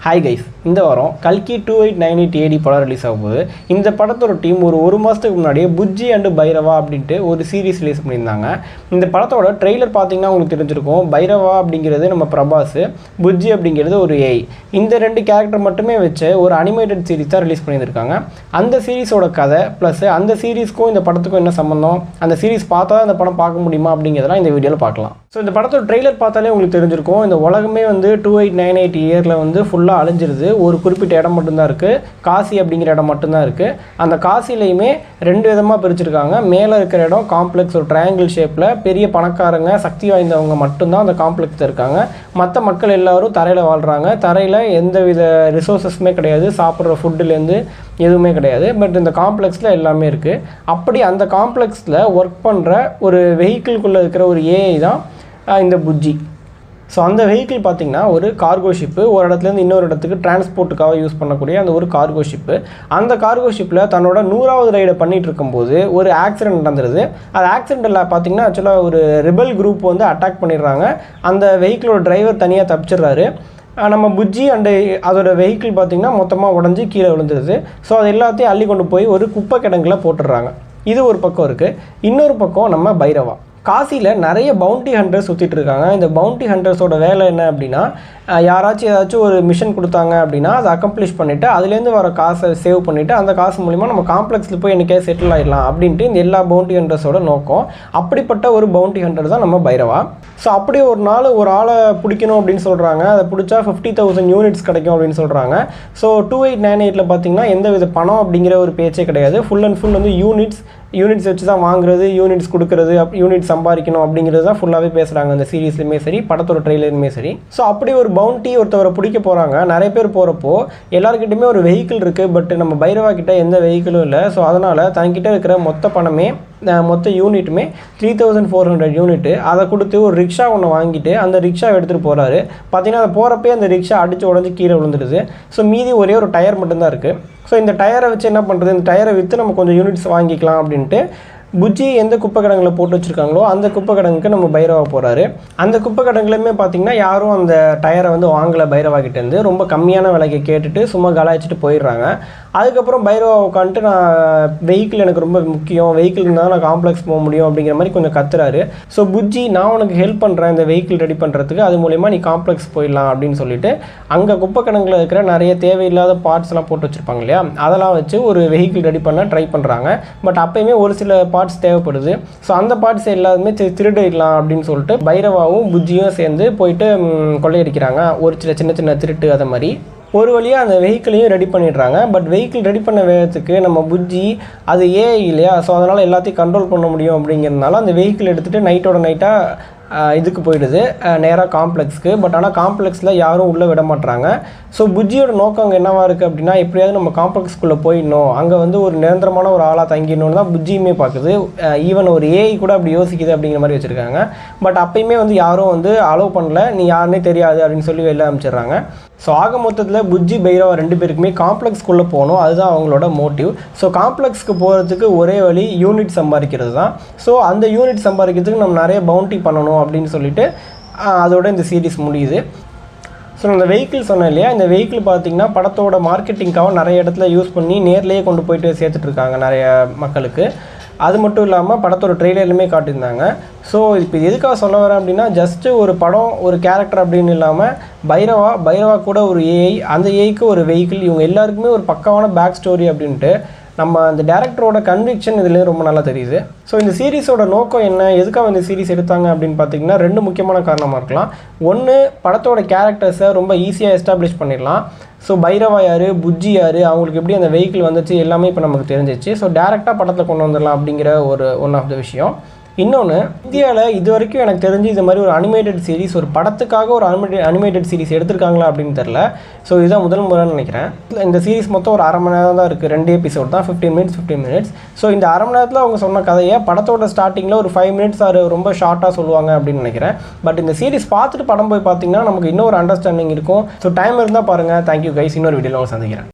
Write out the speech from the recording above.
Hi guys, இந்த வாரம் கல்கி 2898 AD படம் ரிலீஸ் ஆகும்போது இந்த படத்தோட டீம் ஒரு மாதத்துக்கு முன்னாடியே புஜ்ஜி அண்டு பைரவா அப்படின்ட்டு ஒரு சீரிஸ் ரிலீஸ் பண்ணியிருந்தாங்க. இந்த படத்தோட ட்ரெய்லர் பார்த்தீங்கன்னா உங்களுக்கு தெரிஞ்சிருக்கும். பைரவா அப்படிங்கிறது நம்ம பிரபாஸ், புஜ்ஜி அப்படிங்கிறது ஒரு ஏஐ. இந்த ரெண்டு கேரக்டர் மட்டுமே வச்சு ஒரு அனிமேட்டட் சீரிஸ் தான் ரிலீஸ் பண்ணியிருக்காங்க. அந்த சீரிஸோட கதை ப்ளஸ் அந்த சீரிஸ்க்கும் இந்த படத்துக்கும் என்ன சம்மந்தம், அந்த சீரிஸ் பார்த்தா அந்த படம் பார்க்க முடியுமா அப்படிங்கிறதெல்லாம் இந்த வீடியோவில் பார்க்கலாம். ஸோ இந்த படத்தோட ட்ரெய்லர் பார்த்தாலே உங்களுக்கு தெரிஞ்சிருக்கும். இந்த உலகமே 2898 இயரில் ஃபுல்லாக அழிஞ்சிருது. ஒரு குறிப்பிட்ட இடம் மட்டும்தான் இருக்குது, காசி அப்படிங்கிற இடம் மட்டும்தான் இருக்குது. அந்த காசிலையுமே ரெண்டு விதமாக பிரிச்சிருக்காங்க. மேலே இருக்கிற இடம் காம்ப்ளெக்ஸ், ஒரு ட்ரையாங்கிள் ஷேப்பில், பெரிய பணக்காரங்க சக்தி வாய்ந்தவங்க மட்டும்தான் அந்த காம்ப்ளெக்ஸில் இருக்காங்க. மற்ற மக்கள் எல்லோரும் தரையில் வாழ்கிறாங்க. தரையில் எந்த வித ரிசோர்ஸஸுமே கிடையாது, சாப்பிட்ற ஃபுட்டுலேருந்து எதுவுமே கிடையாது. பட் இந்த காம்ப்ளெக்ஸில் எல்லாமே இருக்குது. அப்படி அந்த காம்ப்ளெக்ஸில் ஒர்க் பண்ணுற ஒரு வெஹிக்கிள்குள்ளே இருக்கிற ஒரு ஏஐ தான் இந்த புஜ்ஜி. ஸோ அந்த வெஹிக்கிள் பார்த்திங்கன்னா ஒரு கார்கோ ஷிப்பு, ஒரு இடத்துலேருந்து இன்னொரு இடத்துக்கு டிரான்ஸ்போர்ட்டுக்காக யூஸ் பண்ணக்கூடிய அந்த ஒரு கார்கோ ஷிப்பு. அந்த கார்கோ ஷிப்பில் தன்னோட 100வது ரைடை பண்ணிகிட்டு இருக்கும்போது ஒரு ஆக்சிடென்ட் நடந்துருது. அது ஆக்சிடென்ட்டில் பார்த்திங்கன்னா ஆக்சுவலாக ஒரு ரிபல் குரூப் அட்டாக் பண்ணிடுறாங்க. அந்த வெஹிக்கிளோட டிரைவர் தனியாக தப்பிச்சிடுறாரு. நம்ம புஜ்ஜி அண்டு அதோட வெஹிக்கிள் பார்த்திங்கன்னா மொத்தமாக உடஞ்சி கீழே விழுந்துருது. ஸோ அது எல்லாத்தையும் அள்ளி கொண்டு போய் ஒரு குப்பை கிடங்குல போட்டுடுறாங்க. இது ஒரு பக்கம் இருக்குது. இன்னொரு பக்கம் நம்ம பைரவா. காசியில் நிறைய பவுண்டி ஹண்டர்ஸ் சுற்றிட்டு இருக்காங்க. இந்த பவுண்டி ஹண்டர்ஸோட வேலை என்ன அப்படின்னா, யாராச்சும் ஏதாச்சும் ஒரு மிஷன் கொடுத்தாங்க அப்படின்னா அதை அக்கம்ப்ளிஷ் பண்ணிவிட்டு அதுலேருந்து வர காசை சேவ் பண்ணிவிட்டு அந்த காசு மூலிமா நம்ம காம்ப்ளெக்ஸில் போய் என்றைக்கே செட்டில் ஆகிடலாம் அப்படின்ட்டு இந்த எல்லா பவுண்டி ஹண்டர்ஸோட நோக்கம். அப்படிப்பட்ட ஒரு பவுண்டி ஹண்டர் தான் நம்ம பைரவா. ஸோ அப்படி ஒரு நாள் ஒரு ஆளை பிடிக்கணும் அப்படின்னு சொல்கிறாங்க. அதை பிடிச்சா 50,000 யூனிட்ஸ் கிடைக்கும் அப்படின்னு சொல்கிறாங்க. ஸோ 2898 பார்த்திங்கன்னா எந்த வித பணம் அப்படிங்கிற ஒரு பேச்சே கிடையாது. ஃபுல் அண்ட் ஃபுல் யூனிட்ஸ் வச்சு தான் வாங்குறது, யூனிட்ஸ் கொடுக்குறது, யூனிட் சம்பாதிக்கணும் அப்படிங்கிறது தான் ஃபுல்லாகவே பேசுகிறாங்க அந்த சீரீஸ்லையுமே சரி, படத்தோட ட்ரெய்லருமே சரி. ஸோ அப்படி ஒரு பவுண்டி ஒருத்தவரை பிடிக்க போகிறாங்க. நிறைய பேர் போகிறப்போ எல்லாருக்கிட்டையுமே ஒரு வெஹிக்கிள் இருக்குது. பட் நம்ம பைரவா கிட்ட எந்த வெஹிக்கிளும் இல்லை. ஸோ அதனால் தன்கிட்ட இருக்கிற மொத்த யூனிட்டுமே 3400 யூனிட்டு அதை கொடுத்து ஒரு ரிக்ஷா ஒன்று வாங்கிட்டு அந்த ரிக்ஷாவை எடுத்துகிட்டு போகிறாரு. பார்த்தீங்கன்னா அதை போகிறப்பே அந்த ரிக்ஷா அடித்து உடஞ்சி கீழே விழுந்துடுது. ஸோ மீதி ஒரே ஒரு டயர் மட்டும்தான் இருக்குது. ஸோ இந்த டயரை வச்சு என்ன பண்ணுறது, இந்த டயரை விற்று நம்ம கொஞ்சம் யூனிட்ஸ் வாங்கிக்கலாம் அப்படின்ட்டு புஜ்ஜி எந்த குப்பை கிடங்கில் போட்டு வச்சுருக்காங்களோ அந்த குப்பை கிடங்குக்கு நம்ம பைரவா போகிறாரு. அந்த குப்பை கிடங்குலையுமே பார்த்திங்கன்னா யாரும் அந்த டயரை வாங்கலை. பைரவா கிட்டேருந்து ரொம்ப கம்மியான விலைக்கு கேட்டுட்டு சும்மா கலாய்ச்சிட்டு போயிடுறாங்க. அதுக்கப்புறம் பைரவா உட்காந்துட்டு நான் வெஹிக்கிள் எனக்கு ரொம்ப முக்கியம், வெஹிக்கிள் இருந்தால் நான் காம்ப்ளெக்ஸ் போக முடியும் அப்படிங்கிற மாதிரி கொஞ்சம் கத்துறாரு. ஸோ புஜ்ஜி நான் உனக்கு ஹெல்ப் பண்ணுறேன் இந்த வெஹிக்கிள் ரெடி பண்ணுறதுக்கு, அது மூலமா நீ காம்ப்ளெக்ஸ் போயிடலாம் அப்படின்னு சொல்லிட்டு அங்கே குப்பை கிடங்கில் இருக்கிற நிறைய தேவையில்லாத பார்ட்ஸ்லாம் போட்டு வச்சுருப்பாங்க இல்லையா, அதெல்லாம் வச்சு ஒரு வெஹிக்கிள் ரெடி பண்ண ட்ரை பண்ணுறாங்க. பட் அப்போயுமே ஒரு சில பார்ட்ஸ் தேவைப்படுது. ஸோ அந்த பார்ட்ஸ் எல்லாருமே திருடிடலாம் அப்படின்னு சொல்லிட்டு பைரவாவும் புஜ்ஜியும் சேர்ந்து போயிட்டு கொள்ளையடிக்கிறாங்க. ஒரு சின்ன சின்ன திருட்டு அதை மாதிரி ஒரு வழியாக அந்த வெஹிக்கிளையும் ரெடி பண்ணிடுறாங்க. பட் வெஹிக்கிள் ரெடி பண்ண வேகத்துக்கு நம்ம புஜ்ஜி அது ஏஐ இல்லையா, ஸோ அதனால் எல்லாத்தையும் கண்ட்ரோல் பண்ண முடியும் அப்படிங்கிறதுனால அந்த வெஹிக்கிள் எடுத்துகிட்டு நைட்டாக இதுக்கு போயிடுது, நேராக காம்ப்ளெக்ஸ்க்கு. பட் ஆனால் காம்ப்ளெக்ஸில் யாரும் உள்ளே விட மாட்டுறாங்க. ஸோ புஜ்ஜியோட நோக்கம் அங்கே என்னவாக இருக்குது அப்படின்னா, எப்படியாவது நம்ம காம்ப்ளெக்ஸ்க்குள்ளே போயிடணும், அங்கே ஒரு நிரந்தரமான ஒரு ஆளாக தங்கிடணும்னு தான் புஜ்ஜியுமே பார்க்குது. ஈவன் ஒரு ஏஐ கூட அப்படி யோசிக்குது அப்படிங்கிற மாதிரி வச்சுருக்காங்க. பட் அப்பயுமே யாரும் அலோவ் பண்ணல, நீ யாருன்னே தெரியாது அப்படின்னு சொல்லி வெளில அனுப்பிச்சிடுறாங்க. ஸோ ஆக மொத்தத்தில் புஜ்ஜி பைரவா ரெண்டு பேருக்குமே காம்ப்ளெக்ஸ்க்குள்ளே போகணும், அதுதான் அவங்களோட மோட்டிவ். ஸோ காம்ப்ளெக்ஸ்க்கு போகிறதுக்கு ஒரே வழி யூனிட் சம்பாதிக்கிறது தான். ஸோ அந்த யூனிட் சம்பாதிக்கிறதுக்கு நம்ம நிறைய பவுண்டி பண்ணணும் அப்படின்னு சொல்லிட்டு அதோட இந்த சீரீஸ் முடியுது. ஸோ இந்த வெஹிக்கிள் சொன்னேன் இல்லையா, இந்த வெஹிக்கிள் பார்த்திங்கன்னா படத்தோட மார்க்கெட்டிங்காக நிறைய இடத்துல யூஸ் பண்ணி நேர்லேயே கொண்டு போயிட்டு சேர்த்துட்ருக்காங்க நிறைய மக்களுக்கு. அது மட்டும் இல்லாமல் படத்தோட ட்ரெய்லர்லையுமே காட்டியிருந்தாங்க. ஸோ இப்போ எதுக்காக சொல்ல வரேன் அப்படின்னா, ஜஸ்ட்டு ஒரு படம் ஒரு கேரக்டர் அப்படின்னு இல்லாமல் பைரவா கூட ஒரு ஏஐ, அந்த ஏஐக்கு ஒரு வெஹிக்கிள், இவங்க எல்லாருக்குமே ஒரு பக்காவான பேக் ஸ்டோரி அப்படின்ட்டு நம்ம அந்த டேரக்டரோட கன்விக்ஷன் இதுலேயும் ரொம்ப நல்லா தெரியுது. ஸோ இந்த சீரிஸோட நோக்கம் என்ன, எதுக்காக இந்த சீரிஸ் எடுத்தாங்க அப்படின்னு பார்த்திங்கன்னா ரெண்டு முக்கியமான காரணமாக இருக்கலாம். ஒன்று, படத்தோட கேரக்டர்ஸை ரொம்ப ஈஸியாக எஸ்டாப்ளிஷ் பண்ணிடலாம். ஸோ பைரவா யார், புஜ்ஜி யார், அவங்களுக்கு எப்படி அந்த வெஹிக்கிள் வந்துச்சு எல்லாமே இப்போ நமக்கு தெரிஞ்சிச்சு. ஸோ டேரெக்டாக படத்தில் கொண்டு வந்துடலாம் அப்படிங்கிற ஒன் ஆஃப் த விஷயம். இன்னொன்று, இந்தியாவில் இது வரைக்கும் எனக்கு தெரிஞ்சு இது மாதிரி ஒரு அனிமேட்டட் சீரிஸ், ஒரு படத்துக்காக ஒரு அனிமேட்டட் சீரிஸ் எடுத்திருக்காங்களா அப்படின்னு தெரில. ஸோ இதுதான் முதல் முறைன்னு நினைக்கிறேன். இந்த சீரிஸ் மொத்தம் ஒரு 1/2 மணி நேரம் தான் இருக்குது, 2 எபிசோட் தான், 15 மினிட்ஸ். ஸோ இந்த 1/2 மணி நேரத்தில் அவங்க சொன்ன கதையை படத்தோட ஸ்டார்டிங்கில் ஒரு 5 மினிட்ஸ் ரொம்ப ஷார்ட்டாக சொல்லுவாங்க அப்படின்னு நினைக்கிறேன். பட் இந்த சீரிஸ் பார்த்துட்டு படம் போய் பார்த்திங்கன்னா நமக்கு இன்னொரு அண்டர்ஸ்டாண்டிங் இருக்கும். ஸோ டைம் இருந்தால் பாருங்கள். தேங்க்யூ கைஸ், இன்னொரு வீடியோவில் சந்திக்கிறேன்.